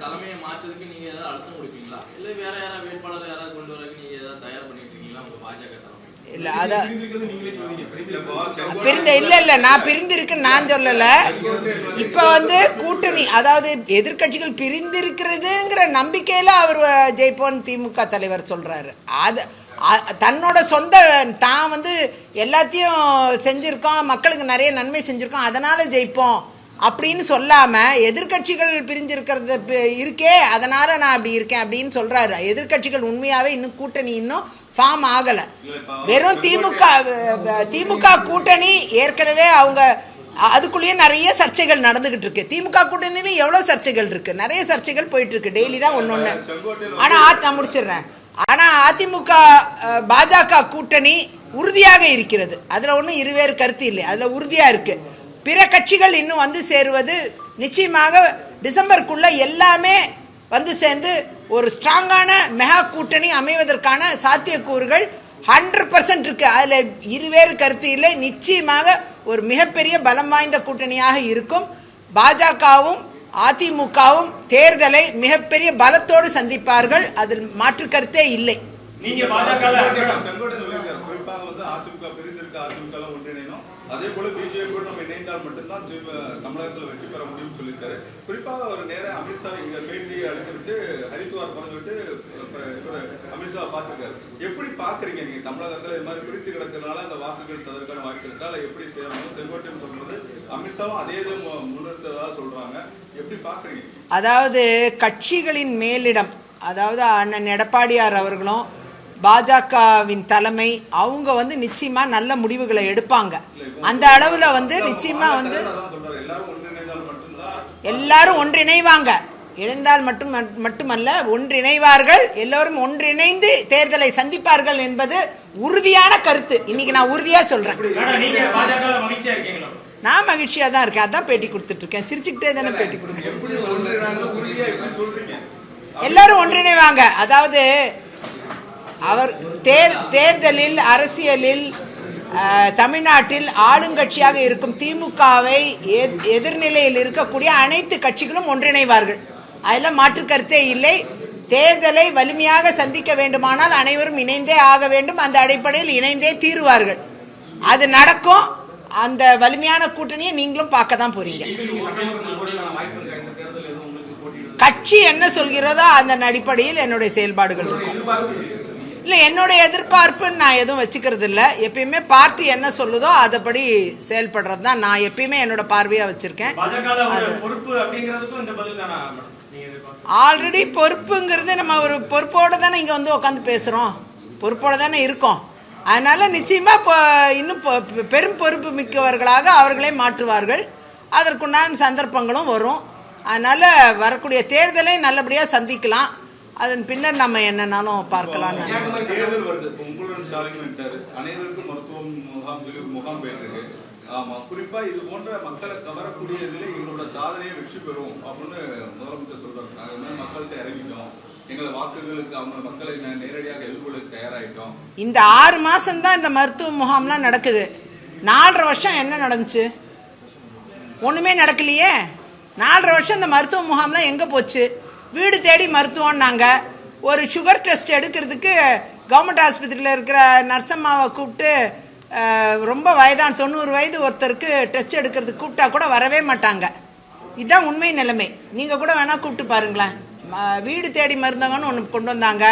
தலைமையை மாற்றதுக்கு நீங்க ஏதாவது அழுத்தம் கொடுப்பீங்களா? இல்ல வேற யாராவது வேட்பாளர் யாராவது கொண்டு வரதுக்கு நீங்க ஏதாவது தயார் பண்ணிட்டு இருக்கீங்களா உங்க பாஜக தலைமை? இல்ல அத இல்ல நான் பிரிந்திருக்குன்னு நான் சொல்லல. இப்ப கூட்டணி, அதாவது எதிர்கட்சிகள் பிரிந்திருக்கிறதுங்கிற நம்பிக்கையில அவர் ஜெயிப்போன்னு திமுக தலைவர் சொல்றாரு. அது தன்னோட சொந்த தான் எல்லாத்தையும் செஞ்சுருக்கோம், மக்களுக்கு நிறைய நன்மை செஞ்சுருக்கோம், அதனால் ஜெயிப்போம் அப்படின்னு சொல்லாமல் எதிர்க்கட்சிகள் பிரிஞ்சிருக்கிறது இருக்கே அதனால் நான் அப்படி இருக்கேன் அப்படின்னு சொல்கிறாரு. எதிர்க்கட்சிகள் உண்மையாகவே இன்னும் கூட்டணி இன்னும் ஃபார்ம் ஆகலை. வெறும் திமுக கூட்டணி ஏற்கனவே அவங்க அதுக்குள்ளேயே நிறைய சர்ச்சைகள் நடந்துகிட்டு இருக்கு. திமுக கூட்டணியிலும் எவ்வளோ சர்ச்சைகள் இருக்கு, நிறைய சர்ச்சைகள் போயிட்டு இருக்கு, டெய்லி தான் ஒன்று. ஆனால் நான் முடிச்சிடுறேன். ஆனால் அதிமுக பாஜக கூட்டணி உறுதியாக இருக்கிறது, அதில் ஒன்றும் இருவேறு கருத்து இல்லை, அதில் உறுதியாக இருக்கு. பிற கட்சிகள் இன்னும் வந்து சேருவது நிச்சயமாக டிசம்பருக்குள்ள எல்லாமே வந்து சேர்ந்து ஒரு ஸ்ட்ராங்கான மெகா கூட்டணி அமைவதற்கான சாத்தியக்கூறுகள் 100% இருக்கு. அதில் இருவேறு கருத்து இல்லை. நிச்சயமாக ஒரு மிகப்பெரிய பலம் வாய்ந்த கூட்டணியாக இருக்கும். பாஜகவும் அதிமுகவும் தேர்தலை மிகப்பெரிய பலத்தோடு சந்திப்பார்கள், அதில் மாற்று கருத்தே இல்லை. நீங்க பாஜக குறிப்பாக வந்து அதிமுக பிரிந்திருக்க அதிமுக ஒன்றிணைணும், அதே போல பிஜேபி கூட நம்ம இணைந்தால் மட்டும்தான் தமிழகத்தில் வெற்றி பெற முடியும்னு சொல்லியிருக்காரு. குறிப்பாக ஒரு நேரம் அமித்ஷா இங்க பேட்டி அளித்துவிட்டு ஹரித்வார் பறந்துவிட்டு அமித்ஷா பார்த்துருக்காரு. எப்படி பாக்குறீங்க நீங்க தமிழகத்துல இது மாதிரி பிரித்து கிடக்கிறதுனால அந்த வாக்குகள் சதற்கான வாய்ப்பு இருக்கால எப்படி செய்யணும்? செங்கோட்டையன் சொல்றது அமித்ஷாவும் அதே இது முன்னிறுத்ததா சொல்றாங்க, எப்படி பாக்குறீங்க? அதாவது கட்சிகளின் மேலிடம், அதாவது அண்ணன் எடப்பாடியார் அவர்களும் பாஜகவின் தலைமை அவங்க வந்து நிச்சயமா நல்ல முடிவுகளை எடுப்பாங்க. அந்த அளவுல வந்து நிச்சயமா வந்து எல்லாரும் ஒன்றிணைவாங்க. இணைந்தால் மட்டுமல்ல ஒன்றிணைவார்கள், எல்லோரும் ஒன்றிணைந்து தேர்தலை சந்திப்பார்கள் என்பது உறுதியான கருத்து. இன்னைக்கு நான் உறுதியா சொல்றேன். நான் மகிழ்ச்சியா தான் இருக்கேன், அதான் பேட்டி கொடுத்துட்டு இருக்கேன். சிரிச்சுக்கிட்டே தானே பேட்டி கொடுக்குறேன். எல்லாரும் ஒன்றிணைவாங்க. அதாவது அவர் தேர்தலில் அரசியலில் தமிழ்நாட்டில் ஆளுங்கட்சியாக இருக்கும் திமுகவை எதிர்நிலையில் இருக்கக்கூடிய அனைத்து கட்சிகளும் ஒன்றிணைவார்கள், அதில் மாற்று கருத்தே இல்லை. தேர்தலை வலிமையாக சந்திக்க வேண்டுமானால் அனைவரும் இணைந்தே ஆக வேண்டும், அந்த அடிப்படையில் இணைந்தே தீருவார்கள். அது நடக்கும். அந்த வலிமையான கூட்டணியை நீங்களும் பார்க்க தான் போறீங்க. கட்சி என்ன சொல்கிறதோ அந்த அடிப்படையில் என்னுடைய செயல்பாடுகள் இருக்கும். இல்லை, என்னுடைய எதிர்பார்ப்புன்னு நான் எதுவும் வச்சுக்கிறது இல்லை. எப்பயுமே பார்ட்டி என்ன சொல்லுதோ அதைப்படி செயல்படுறது தான் நான் எப்பயுமே என்னோட பார்வையாக வச்சுருக்கேன். ஆல்ரெடி பொறுப்புங்கிறது நம்ம ஒரு பொறுப்போடு தானே இங்கே வந்து உட்காந்து பேசுகிறோம், பொறுப்போடு தானே இருக்கோம். அதனால் நிச்சயமாக இப்போ இன்னும் பெரும் பொறுப்பு மிக்கவர்களாக அவர்களே மாற்றுவார்கள். அதற்குண்டான சந்தர்ப்பங்களும் வரும். அதனால் வரக்கூடிய தேர்தலை நல்லபடியாக சந்திக்கலாம். அதன் பின்னர் நம்ம என்னன்னாலும் பார்க்கலாம். தேர்தல் வருது, உங்களுடன் ஸ்டாலின் விட்டாரு, அனைவருக்கும் மருத்துவம் முகாம் போயிட்டு. ஆமா, குறிப்பா இது போன்ற மக்களை கவரக்கூடியதில் எங்களோட சாதனையை வெற்றி பெறும் அப்படின்னு முதலமைச்சர் சொல்றாரு. நாங்கள் மக்கள்கிட்ட இறங்கிட்டோம், எங்களை வாக்குகளுக்கு அவங்க மக்களை நேரடியாக எதிர்கொள்ள தயாராகிட்டோம். இந்த 6 மாசம் தான் இந்த மருத்துவ முகாம்லாம் நடக்குது. 4.5 வருஷம் என்ன நடந்துச்சு? ஒண்ணுமே நடக்கலையே. 4.5 வருஷம் இந்த மருத்துவ முகாம்லாம் எங்க போச்சு? வீடு தேடி மருத்துவம்னாங்க. ஒரு சுகர் டெஸ்ட் எடுக்கிறதுக்கு கவர்மெண்ட் ஆஸ்பத்திரியில் இருக்கிற நர்சம்மாவை கூப்பிட்டு ரொம்ப வயதான 90 வயது ஒருத்தருக்கு டெஸ்ட் எடுக்கிறதுக்கு கூப்பிட்டா கூட வரவே மாட்டாங்க. இதுதான் உண்மை நிலைமை. நீங்கள் கூட வேணால் கூப்பிட்டு பாருங்களேன். வீடு தேடி மருந்தகம்னு ஒன்று கொண்டு வந்தாங்க,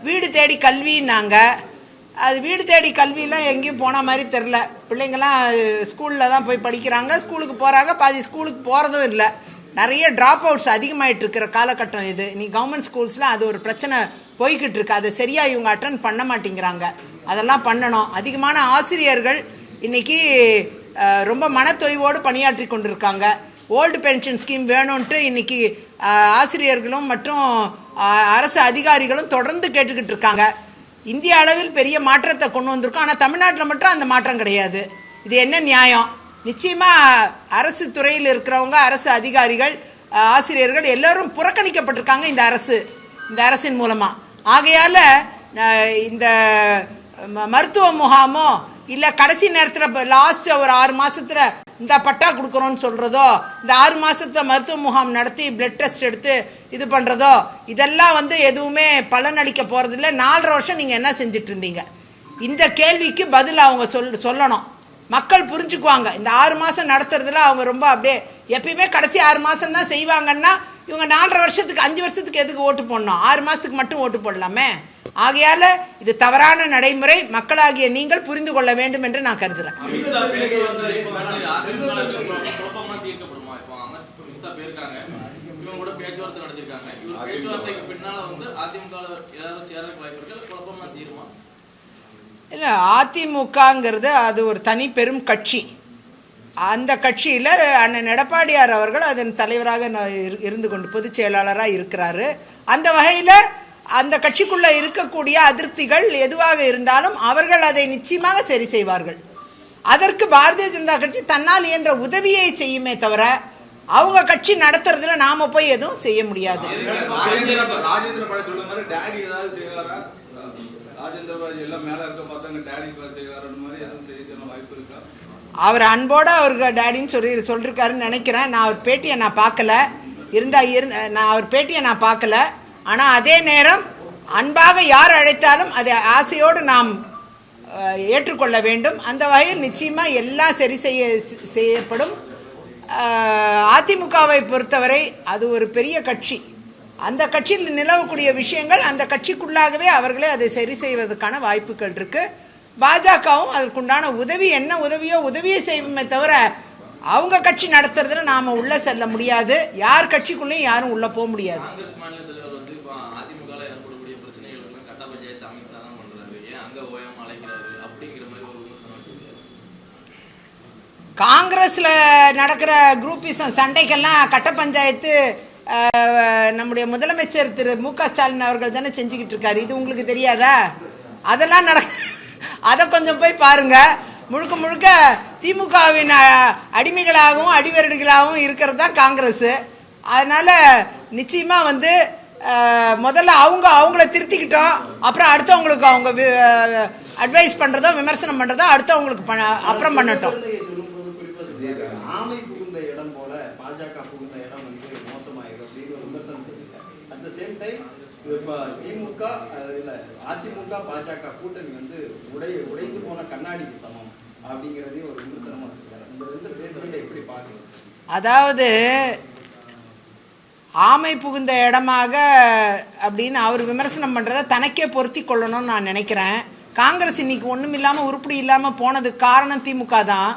வீடு தேடி கல்வின்னாங்க. அது வீடு தேடி கல்வியெலாம் எங்கேயும் போன மாதிரி தெரில. பிள்ளைங்கள்லாம் ஸ்கூலில் தான் போய் படிக்கிறாங்க, ஸ்கூலுக்கு போகிறாங்க, பாதி ஸ்கூலுக்கு போகிறதும் இல்லை. நிறைய ட்ராப் அவுட்ஸ் அதிகமாகிட்டு இருக்கிற காலகட்டம் இது. நீ கவர்மெண்ட் ஸ்கூல்ஸில் அது ஒரு பிரச்சனை போய்கிட்டு இருக்கு. அதை சரியாக இவங்க அட்டன் பண்ண மாட்டேங்கிறாங்க. அதெல்லாம் பண்ணணும். அதிகமான ஆசிரியர்கள் இன்றைக்கி ரொம்ப மனத்தொய்வோடு பணியாற்றி கொண்டிருக்காங்க. ஓல்டு பென்ஷன் ஸ்கீம் வேணும்ன்ட்டு இன்றைக்கி ஆசிரியர்களும் மற்றும் அரசு அதிகாரிகளும் தொடர்ந்து கேட்டுக்கிட்டு இருக்காங்க. இந்திய அளவில் பெரிய மாற்றத்தை கொண்டு வந்திருக்கோம். ஆனால் தமிழ்நாட்டில் மட்டும் அந்த மாற்றம் கிடையாது. இது என்ன நியாயம்? நிச்சயமாக அரசு துறையில் இருக்கிறவங்க, அரசு அதிகாரிகள், ஆசிரியர்கள் எல்லோரும் புறக்கணிக்கப்பட்டிருக்காங்க இந்த அரசின் மூலமாக. ஆகையால் இந்த மருத்துவ முகாமோ இல்லை கடைசி நேரத்தில் லாஸ்ட் ஒரு 6 மாதத்தில் இந்த பட்டா கொடுக்குறோன்னு சொல்கிறதோ, இந்த 6 மாதத்தில் மருத்துவ முகாம் நடத்தி பிளட் டெஸ்ட் எடுத்து இது பண்ணுறதோ, இதெல்லாம் வந்து எதுவுமே பலனளிக்க போகிறதில்ல. 4.5 வருஷம் நீங்கள் என்ன செஞ்சிட்டு இருந்தீங்க? இந்த கேள்விக்கு பதில் அவங்க சொல்லணும். மக்கள் புரிஞ்சுக்குவாங்க. இந்த 6 மாதம் நடத்துறதுல அவங்க ரொம்ப அப்படியே எப்பயுமே கடைசி 6 மாதம் தான் செய்வாங்கன்னா இவங்க 4.5 வருஷத்துக்கு 5 வருஷத்துக்கு எதுக்கு ஓட்டு போடணும்? 6 மாதத்துக்கு மட்டும் ஓட்டு போடலாமே. ஆகையால் இது தவறான நடைமுறை. மக்களாகிய நீங்கள் புரிந்து கொள்ள வேண்டும் என்று நான் கருதுகிறேன். இல்லை, அதிமுகங்கிறது அது ஒரு தனி பெரும் கட்சி. அந்த கட்சியில் அண்ணன் எடப்பாடியார் அவர்கள் அதன் தலைவராக இருந்து கொண்டு பொதுச் செயலாளராக இருக்கிறாரு. அந்த வகையில் அந்த கட்சிக்குள்ளே இருக்கக்கூடிய அதிருப்திகள் எதுவாக இருந்தாலும் அவர்கள் அதை நிச்சயமாக சரி செய்வார்கள். அதற்கு பாரதிய ஜனதா கட்சி தன்னால் இயன்ற உதவியை செய்யுமே தவிர அவங்க கட்சி நடத்துறதுல நாம போய் எதுவும் செய்ய முடியாது. ராஜேந்திர பாலாஜி சொல்ற மாதிரி டாடி ஏதாவது செய்வாரா? ராஜேந்திர பாலாஜி எல்லாம் மேல இருக்க பார்த்தாங்க டாடி செய்வாருன்னு மாதிரி எதுவும் செய்ய வாய்ப்பு இருக்கா? அவர் அன்போட அவருக்கு டேடின்னு சொல்லியிருக்காருன்னு நினைக்கிறேன். நான் அவர் பேட்டியை நான் பார்க்கல, நான் அவர் பேட்டியை நான் பார்க்கல. ஆனால் அதே நேரம் அன்பாக யார் அழைத்தாலும் அதை ஆசையோடு நாம் ஏற்றுக்கொள்ள வேண்டும். அந்த வகையில் நிச்சயமாக எல்லாம் சரி செய்யப்படும். அதிமுகவை பொறுத்தவரை அது ஒரு பெரிய கட்சி. அந்த கட்சியில் நிலவக்கூடிய விஷயங்கள் அந்த கட்சிக்குள்ளாகவே அவர்களே அதை சரி செய்வதற்கான வாய்ப்புகள் இருக்குது. பாஜகவும் அதற்குண்டான உதவி என்ன உதவியோ உதவியை செய்வோமே தவிர அவங்க கட்சி நடத்துறதுல நாம உள்ள செல்ல முடியாது. யார் கட்சிக்குள்ளேயும் யாரும் உள்ள போக முடியாது. காங்கிரஸ்ல நடக்கிற குரூப்பிசம் சண்டைக்கெல்லாம் கட்ட பஞ்சாயத்து நம்முடைய முதலமைச்சர் திரு மு.க. ஸ்டாலின் அவர்கள் தானே செஞ்சுக்கிட்டு இருக்காரு. இது உங்களுக்கு தெரியாதா? அதெல்லாம் அதை கொஞ்சம் போய் பாருங்க. முழுக்க முழுக்க திமுகவின் அடிமைகளாகவும் அடிவருடிகளாகவும் இருக்கிறது தான் காங்கிரஸ். அதனால நிச்சயமா முதல்ல அவங்கள திருத்திக்கிட்டோம், அப்புறம் அடுத்தவங்களுக்கு அவங்க அட்வைஸ் பண்றதோ விமர்சனம் பண்றதோ அடுத்தவங்களுக்கு அப்புறம் பண்ணட்டும். ஆமை புகுந்த இடம் போல பாஜக புகுந்த இடம் மோசமாயிரும் அப்படின்னு ஒரு விமர்சனம் தெரியுது. அட் த சேம் டைம் இப்போ திமுக இல்ல அதிமுக பாஜக கூட்டணி உடைந்து போன கண்ணாடிக்கு சமம் அப்படிங்கிறதே ஒரு விமர்சனமா இருக்காரு. இந்த ரெண்டு ஸ்டேட்மெண்ட் எப்படி பாக்குறீங்க? அதாவது ஆமை புகுந்த இடமாக அப்படின்னு அவர் விமர்சனம் பண்ணுறதை தனக்கே பொருத்தி கொள்ளணும்னு நான் நினைக்கிறேன். காங்கிரஸ் இன்னைக்கு ஒன்றும் இல்லாமல் உருப்படி இல்லாமல் போனதுக்கு காரணம் திமுக தான்.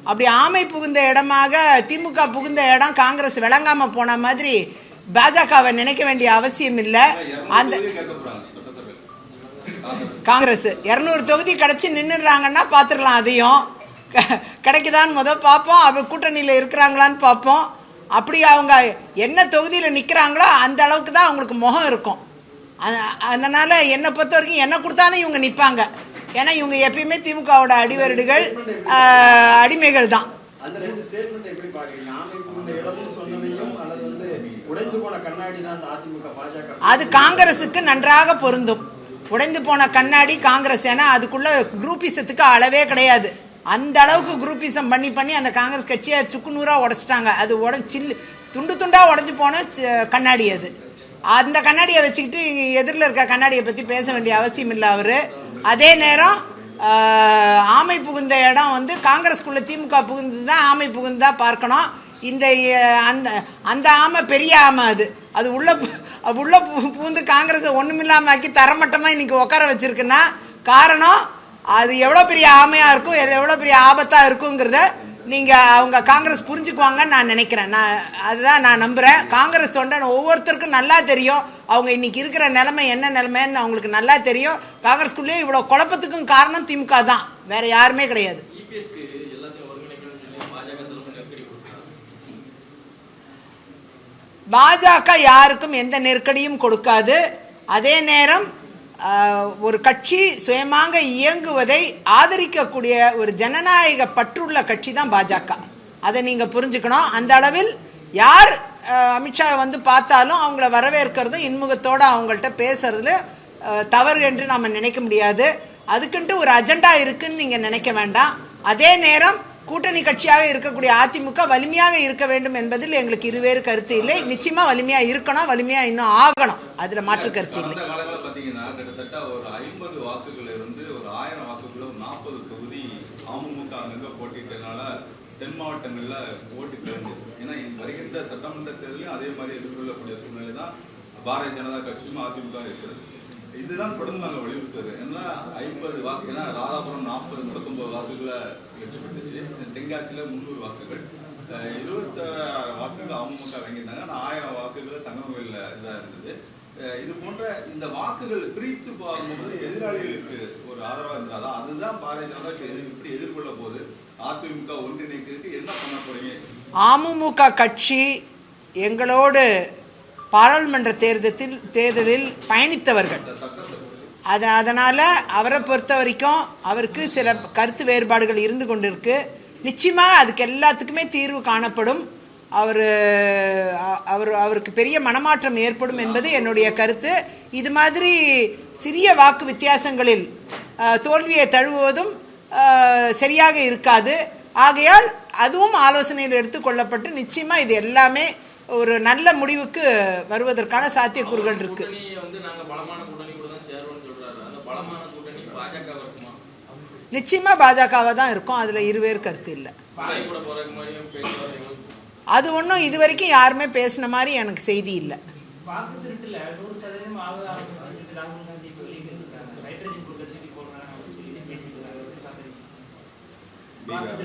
அப்படி ஆமை புகுந்த இடமாக திமுக புகுந்த இடம் காங்கிரஸ் விளங்காம போன மாதிரி பாஜகவை நினைக்க வேண்டிய அவசியம் இல்லை. அந்த காங்கிரஸ் 200 தொகுதி கிடைச்சி நின்றுடுறாங்கன்னா பார்த்துடலாம். அதையும் கிடைக்குதான்னு பார்ப்போம். அவர் கூட்டணியில் இருக்கிறாங்களான்னு பார்ப்போம். அப்படி அவங்க என்ன தொகுதியில் நிற்கிறாங்களோ அந்த அளவுக்கு தான் அவங்களுக்கு முகம் இருக்கும். அதனால என்னை பொறுத்த வரைக்கும் என்ன கொடுத்தாலும் இவங்க நிற்பாங்க. ஏன்னா இவங்க எப்பயுமே திமுகவோட அடிவருடுகள் அடிமைகள் தான். அந்த ரெண்டு ஸ்டேட்மெண்ட் எப்படி பாக்குறீங்க? ஆமை புகுந்த இடம்னு சொன்னதையும் அல்லது உடைந்து போன கண்ணாடி தான் அதிமுக பாஜக அது காங்கிரஸுக்கு நன்றாக பொருந்தும். உடைந்து போன கண்ணாடி காங்கிரஸ். ஏன்னா அதுக்குள்ள குரூப்பிசத்துக்கு அளவே கிடையாது. அந்த அளவுக்கு குரூப்பிசம் பண்ணி அந்த காங்கிரஸ் கட்சியை சுக்குநூறாக உடைச்சிட்டாங்க. அது துண்டு துண்டாக உடஞ்சி போன கண்ணாடி அது. அந்த கண்ணாடியை வச்சுக்கிட்டு எதிரில் இருக்க கண்ணாடியை பற்றி பேச வேண்டிய அவசியம் இல்லை அவர். அதே நேரம் ஆமை புகுந்த இடம் காங்கிரஸ்குள்ளே திமுக புகுந்து தான் ஆமை புகுந்தா பார்க்கணும். இந்த அந்த ஆமை பெரிய ஆமை. அது உள்ள புகுந்து காங்கிரஸை ஒன்றுமில்லாமல் ஆக்கி தரமட்டமாக இன்னைக்கு உட்கார வச்சிருக்குன்னா காரணம் அது எவ்வளோ பெரிய ஆமையாக இருக்கும், எவ்வளோ பெரிய ஆபத்தாக இருக்குங்கிறத அவங்க காங்கிரஸ் புரிஞ்சுக்குவாங்கன்னு நான் நினைக்கிறேன். அதுதான் நான் நம்புகிறேன். காங்கிரஸ் தொண்டன் ஒவ்வொருத்தருக்கும் நல்லா தெரியும் அவங்க இன்னைக்கு இருக்கிற நிலைமை என்ன நிலைமைன்னு அவங்களுக்கு நல்லா தெரியும். காங்கிரஸ்குள்ளேயே இவ்வளோ குழப்பத்துக்கும் காரணம் திமுக தான், வேற யாருமே கிடையாது. பாஜக யாருக்கும் எந்த நெருக்கடியும் கொடுக்காது. அதே நேரம் ஒரு கட்சி சுயமாக இயங்குவதை ஆதரிக்கக்கூடிய ஒரு ஜனநாயக பற்றுள்ள கட்சி தான் பாஜக. அதை நீங்கள் புரிஞ்சுக்கணும். அந்த அளவில் யார் அமித்ஷா பார்த்தாலும் அவங்கள வரவேற்கிறதும் இன்முகத்தோடு அவங்கள்ட்ட பேசுறதுல தவறு என்று நாம் நினைக்க முடியாது. அதுக்குன்ட்டு ஒரு அஜெண்டா இருக்குன்னு நீங்கள் நினைக்க வேண்டாம். அதே நேரம் கூட்டணி கட்சியாக இருக்கக்கூடிய அதிமுக வலிமையாக இருக்க வேண்டும் என்பதில் எங்களுக்கு இருவேறு கருத்து இல்லை. நிச்சயமா வலிமையா இருக்கணும், வலிமையா இன்னும் ஆகணும், அதுல மாற்று கருத்து இல்லை. கிட்டத்தட்ட ஒரு 50 வாக்குகள் இருந்து ஒரு 1000 வாக்குகள் 40 தொகுதி அமமுக அங்கங்க போட்டிட்டனால தென் மாவட்டங்கள்ல ஓட்டு குறைஞ்சது. ஏன்னா வருகின்ற சட்டமன்ற தேர்தலையும் அதே மாதிரி எதிர்கொள்ளக்கூடிய சூழ்நிலை தான் பாரதிய ஜனதா கட்சியும் அதிமுக இருக்கிறது. இதுதான் தொடர்ந்து நாங்கள் வலியுறுத்துறது. ஏன்னா 50 வாக்கு, ஏன்னா ராதாபுரம் 39 வாக்குகளை வெற்றி பெற்றுச்சு. தென்காசியில 300 வாக்குகள், 26 வாக்குகள் அமமுக வாங்கியிருந்தாங்க. 1000 வாக்குகள் சங்கமவேலில் இதாக இருந்தது. இது போன்ற இந்த வாக்குகள் பிரித்து பார்க்கும்போது எதிராளிகளுக்கு ஒரு ஆதரவாக இருந்தால் அதுதான் பாரதிய ஜனதா இப்படி எதிர்கொள்ள போது அதிமுக ஒன்றிணைக்கிறதுக்கு என்ன பண்ண போறீங்க? அமமுக கட்சி எங்களோடு பாராளுமன்ற தேர்தலில் பயணித்தவர்கள். அதனால் அவரை பொறுத்த வரைக்கும் அவருக்கு சில கருத்து வேறுபாடுகள் இருந்து கொண்டிருக்கு. நிச்சயமாக அதுக்கு எல்லாத்துக்குமே தீர்வு காணப்படும். அவருக்கு பெரிய மனமாற்றம் ஏற்படும் என்பது என்னுடைய கருத்து. இது மாதிரி சிறிய வாக்கு வித்தியாசங்களில் தோல்வியை தழுவுவதும் சரியாக இருக்காது. ஆகையால் அதுவும் ஆலோசனையில் எடுத்துக்கொள்ளப்பட்டு நிச்சயமாக இது எல்லாமே ஒரு நல்ல முடிவுக்கு வருவதற்கான சாத்தியக்கூறுகள் இருக்கு. நிச்சயமா பாஜகவா தான் இருக்கும், அதுல இருவேறு கருத்து இல்லை. அது ஒன்றும் இது வரைக்கும் யாருமே பேசின மாதிரி எனக்கு செய்தி இல்லை.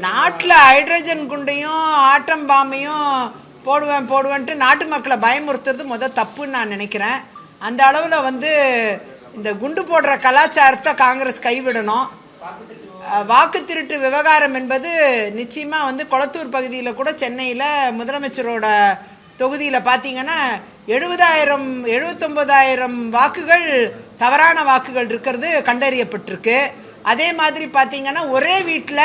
நாட்டில் ஹைட்ரஜன் குண்டையும் ஆட்டம் பாம்பையும் போடுவேன்ட்டு நாட்டு மக்களை பயமுறுத்துறது தப்புன்னு நான் நினைக்கிறேன். அந்த அளவில் இந்த குண்டு போடுற கலாச்சாரத்தை காங்கிரஸ் கைவிடணும். வாக்கு திருட்டு விவகாரம் என்பது நிச்சயமாக கொளத்தூர் பகுதியில் கூட சென்னையில் முதலமைச்சரோட தொகுதியில் பார்த்தீங்கன்னா 79,000 வாக்குகள் தவறான வாக்குகள் இருக்கிறது கண்டறியப்பட்டிருக்கு. அதே மாதிரி பார்த்தீங்கன்னா ஒரே வீட்டில்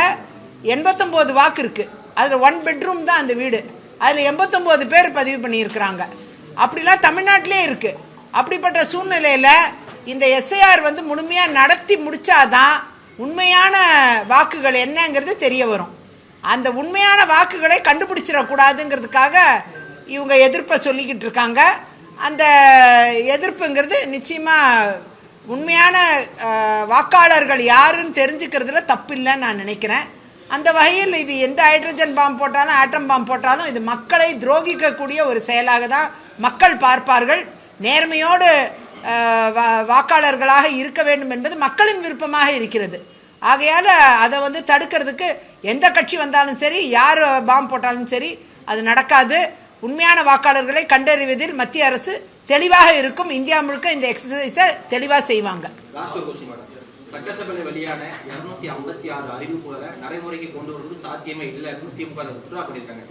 89 வாக்கு இருக்குது. அதில் 1 பெட்ரூம் தான் அந்த வீடு. அதில் 89 பேர் பதிவு பண்ணியிருக்கிறாங்க. அப்படிலாம் தமிழ்நாட்டிலே இருக்குது. அப்படிப்பட்ட சூழ்நிலையில் இந்த எஸ்ஐஆர் முழுமையாக நடத்தி முடித்தாதான் உண்மையான வாக்குகள் என்னங்கிறது தெரிய வரும். அந்த உண்மையான வாக்குகளை கண்டுபிடிச்சிடக்கூடாதுங்கிறதுக்காக இவங்க எதிர்ப்பை சொல்லிக்கிட்டு இருக்காங்க. அந்த எதிர்ப்புங்கிறது நிச்சயமாக உண்மையான வாக்காளர்கள் யாருன்னு தெரிஞ்சுக்கிறதுல தப்பு இல்லைன்னு நான் நினைக்கிறேன். அந்த வகையில் இது எந்த ஹைட்ரஜன் பாம்பு போட்டாலும் ஆட்டம் பாம்பு போட்டாலும் இது மக்களை துரோகிக்கக்கூடிய ஒரு செயலாக தான் மக்கள் பார்ப்பார்கள். நேர்மையோடு வாக்காளர்களாக இருக்க வேண்டும் என்பது மக்களின் விருப்பமாக இருக்கிறது. ஆகையால் அதை தடுக்கிறதுக்கு எந்த கட்சி வந்தாலும் சரி, யார் பாம்பு போட்டாலும் சரி, அது நடக்காது. உண்மையான வாக்காளர்களை கண்டறிவதில் மத்திய அரசு தெளிவாக இருக்கும். இந்தியா முழுக்க இந்த எக்ஸசைஸை தெளிவாக செய்வாங்க. சட்டசபையில் வெளியான 256 அறிவிப்புகளை நடைமுறைக்கு கொண்டு வருவது சாத்தியமே இல்லை. வித்ட்ரா பண்ணியிருக்காங்க.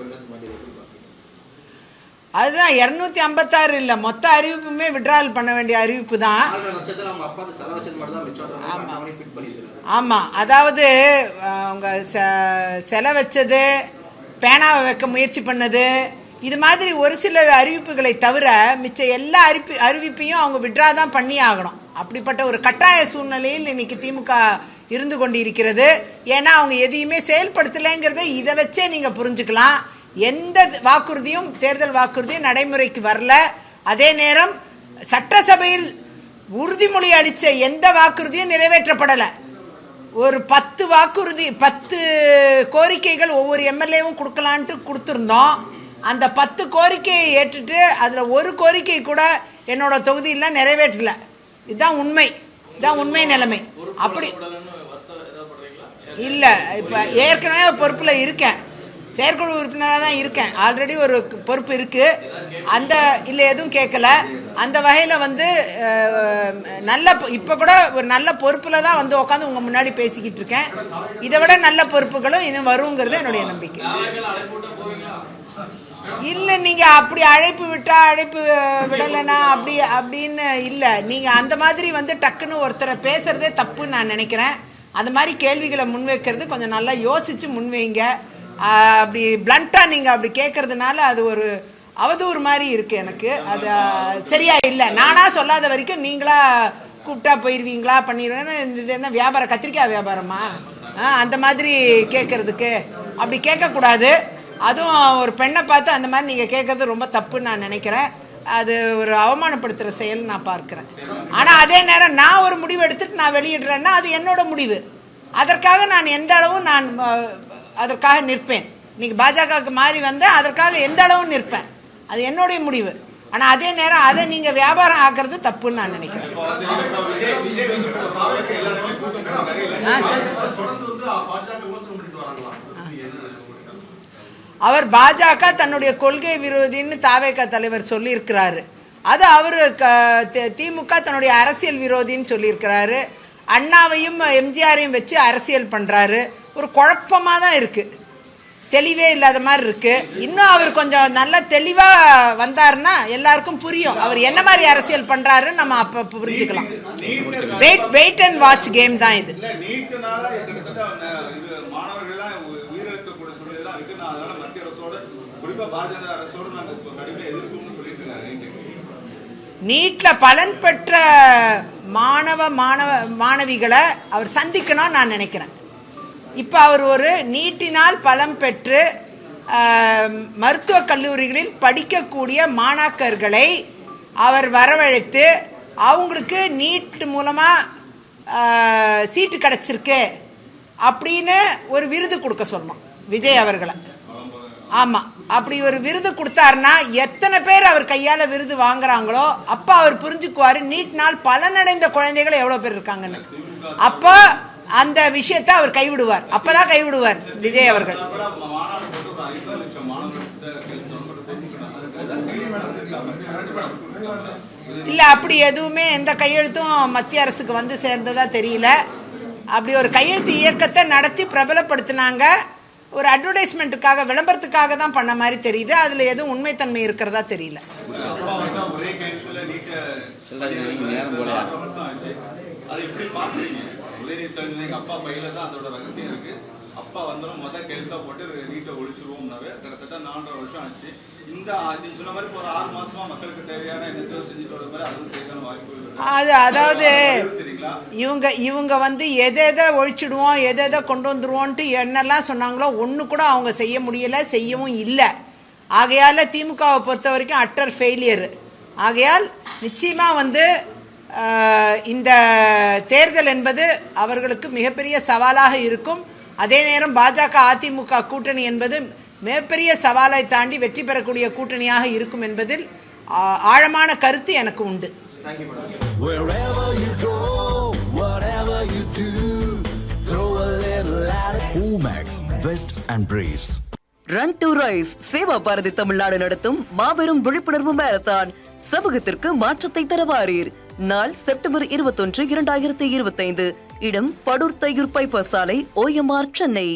அதுதான் 256 இல்லை, மொத்த அறிவிப்புமே விட்ரால் பண்ண வேண்டிய அறிவிப்பு தான். ஆமாம், அதாவது அவங்க செலை வச்சது, பேனாவை வைக்க முயற்சி பண்ணது, இது மாதிரி ஒரு சில அறிவிப்புகளை தவிர மிச்ச எல்லா அறிவிப்பையும் அவங்க விட்ரா தான் பண்ணி ஆகணும். அப்படிப்பட்ட ஒரு கட்டாய சூழ்நிலையில் இன்னைக்கு திமுக இருந்து கொண்டு இருக்கிறது. ஏன்னா அவங்க எதையுமே செயல்படுத்தலைங்கிறத இதை வச்சே நீங்கள் புரிஞ்சுக்கலாம். எந்த வாக்குறுதியும் தேர்தல் வாக்குறுதியும் நடைமுறைக்கு வரல. அதே நேரம் சட்டசபையில் உறுதிமொழி அளித்த எந்த வாக்குறுதியும் நிறைவேற்றப்படலை. ஒரு 10 வாக்குறுதி 10 கோரிக்கைகள் ஒவ்வொரு எம்எல்ஏவும் கொடுக்கலான்ட்டு கொடுத்துருந்தோம். அந்த 10 கோரிக்கையை ஏற்றுட்டு அதில் ஒரு கோரிக்கை கூட என்னோட தொகுதியில் நிறைவேற்றலை. இதுதான் உண்மை, இதுதான் உண்மை நிலைமை. அப்படி இல்லை, இப்போ ஏற்கனவே பொறுப்பில் இருக்கேன், செயற்குழு உறுப்பினராக தான் இருக்கேன். ஆல்ரெடி ஒரு பொறுப்பு இருக்குது. அந்த இல்லை எதுவும் கேட்கல. அந்த வகையில் நல்ல இப்போ கூட ஒரு நல்ல பொறுப்பில் தான் உட்காந்து உங்கள் முன்னாடி பேசிக்கிட்டு இருக்கேன். இதை விட நல்ல பொறுப்புகளும் இன்னும் வருங்கிறது என்னுடைய நம்பிக்கை. இல்லை, நீங்கள் அப்படி அழைப்பு விட்டால் அழைப்பு விடலைன்னா அப்படின்னு இல்லை. நீங்கள் அந்த மாதிரி டக்குன்னு ஒருத்தரை பேசுகிறதே தப்புன்னு நான் நினைக்கிறேன். அந்த மாதிரி கேள்விகளை முன்வைக்கிறது கொஞ்சம் நல்லா யோசித்து முன்வைங்க. அப்படி பிளண்ட்டாக நீங்கள் அப்படி கேட்கறதுனால அது ஒரு அவதூறு மாதிரி இருக்குது. எனக்கு அது சரியா இல்லை. நானாக சொல்லாத வரைக்கும் நீங்களா கூப்பிட்டா போயிடுவீங்களா பண்ணிடுவேன்னு. இது என்ன வியாபாரம், கத்திரிக்காய் வியாபாரமா? அந்த மாதிரி கேட்குறதுக்கு அப்படி கேட்கக்கூடாது. அதுவும் ஒரு பெண்ணை பார்த்து அந்த மாதிரி நீங்கள் கேட்குறது ரொம்ப தப்புன்னு நான் நினைக்கிறேன். அது ஒரு அவமானப்படுத்துகிற செயல் நான் பார்க்குறேன். ஆனால் அதே நேரம் நான் ஒரு முடிவு எடுத்துகிட்டு நான் வெளியிடுறேன்னா அது என்னோட முடிவு. அதற்காக நான் எந்த அளவும் நான் அதற்காக நிற்பேன். இன்னைக்கு பாஜகவுக்கு மாறி வந்தால் அதற்காக எந்த அளவும் நிற்பேன். அது என்னுடைய முடிவு. ஆனால் அதே நேரம் அதை நீங்கள் வியாபாரம் ஆக்குறது தப்புன்னு நான் நினைக்கிறேன். அவர் பாஜக தன்னுடைய கொள்கை விரோதின்னு தாவேக தலைவர் சொல்லியிருக்கிறாரு. அது அவர் திமுக தன்னுடைய அரசியல் விரோதின்னு சொல்லியிருக்கிறாரு. அண்ணாவையும் எம்ஜிஆரையும் வச்சு அரசியல் பண்ணுறாரு. ஒரு குழப்பமாக தான் இருக்குது, தெளிவே இல்லாத மாதிரி இருக்குது. இன்னும் அவர் கொஞ்சம் நல்ல தெளிவாக வந்தாருன்னா எல்லாருக்கும் புரியும் அவர் என்ன மாதிரி அரசியல் பண்ணுறாருன்னு நம்ம அப்போ புரிஞ்சுக்கலாம். வெயிட் அண்ட் வாட்ச் கேம் தான் இது. நீட்டில் பலன் பெற்ற மாணவிகளை அவர் சந்திக்கணும்னு நான் நினைக்கிறேன். இப்போ அவர் ஒரு நீட்டினால் பலம் பெற்று மருத்துவக் கல்லூரிகளில் படிக்கக்கூடிய மாணாக்கர்களை அவர் வரவழைத்து அவங்களுக்கு நீட் மூலமாக சீட்டு கிடச்சிருக்கு அப்படின்னு ஒரு விருது கொடுக்க சொல்லணும் விஜய் அவர்களை. ஆமாம், அப்படி ஒரு விருது கொடுத்தாருன்னா எத்தனை பேர் அவர் கையால் விருது வாங்குறாங்களோ அப்போ அவர் புரிஞ்சுக்குவார் நீட்னால் பலனடைந்த குழந்தைகள் எவ்வளோ பேர் இருக்காங்கன்னு. அப்போ அந்த விஷயத்தை அவர் கைவிடுவார். அப்பதான் கைவிடுவார் விஜய் அவர்கள். இல்லை, அப்படி எதுவுமே எந்த கையெழுத்தும் மத்திய அரசுக்கு வந்து சேர்ந்ததா தெரியல. அப்படி ஒரு கையெழுத்து இயக்கத்தை நடத்தி பிரபலப்படுத்தினாங்க. ஒரு அட்வர்டைஸ்மெண்ட்டுக்காக, விளம்பரத்துக்காக தான் பண்ண மாதிரி தெரியுது. அதில் எதுவும் உண்மைத்தன்மை இருக்கிறதா தெரியல. அப்பா பையில தான் அதோட ரகசியம் இருக்கு. அப்பா வந்தாலும் முதல் கையெழுத்தா போட்டு நீட்டை ஒழிச்சிருவோம்னாரு. கிட்டத்தட்ட 4.5 வருஷம் ஆச்சு. இந்த நீங்க சொன்ன மாதிரி ஒரு 6 மாசமா மக்களுக்கு தேவையான என்னத்தையோ செஞ்சுட்டு வர மாதிரி அதுவும் செய்யணும் வாய்ப்பு. அதாவது இவங்க வந்து எதை ஒழிச்சிடுவோம், எதை கொண்டு வந்துருவோன்ட்டு என்னெல்லாம் சொன்னாங்களோ ஒன்று கூட அவங்க செய்ய முடியலை, செய்யவும் இல்லை. ஆகையால் திமுகவை பொறுத்த வரைக்கும் அட்டர் ஃபெயிலியர். ஆகையால் நிச்சயமாக வந்து இந்த தேர்தல் என்பது அவர்களுக்கு மிகப்பெரிய சவாலாக இருக்கும். அதே நேரம் பாஜக அதிமுக கூட்டணி என்பது மிகப்பெரிய சவாலை தாண்டி வெற்றி பெறக்கூடிய கூட்டணியாக இருக்கும் என்பதில் ஆழமான கருத்து எனக்கு உண்டு. Wherever you go, whatever you do, throw a little at it. Omax, Vest and Briefs. Run to rise Seva Bharathi Tamil Nadu நடத்தும் மாபெரும் விழிப்புணர்வு மாரத்தான். சமூகத்திற்கு மாற்றத்தை தரவாரீர். நாள் செப்டம்பர் 21, 2025. இடம் படூர் தையூர் பைபாஸ் சாலை, OMR, சென்னை.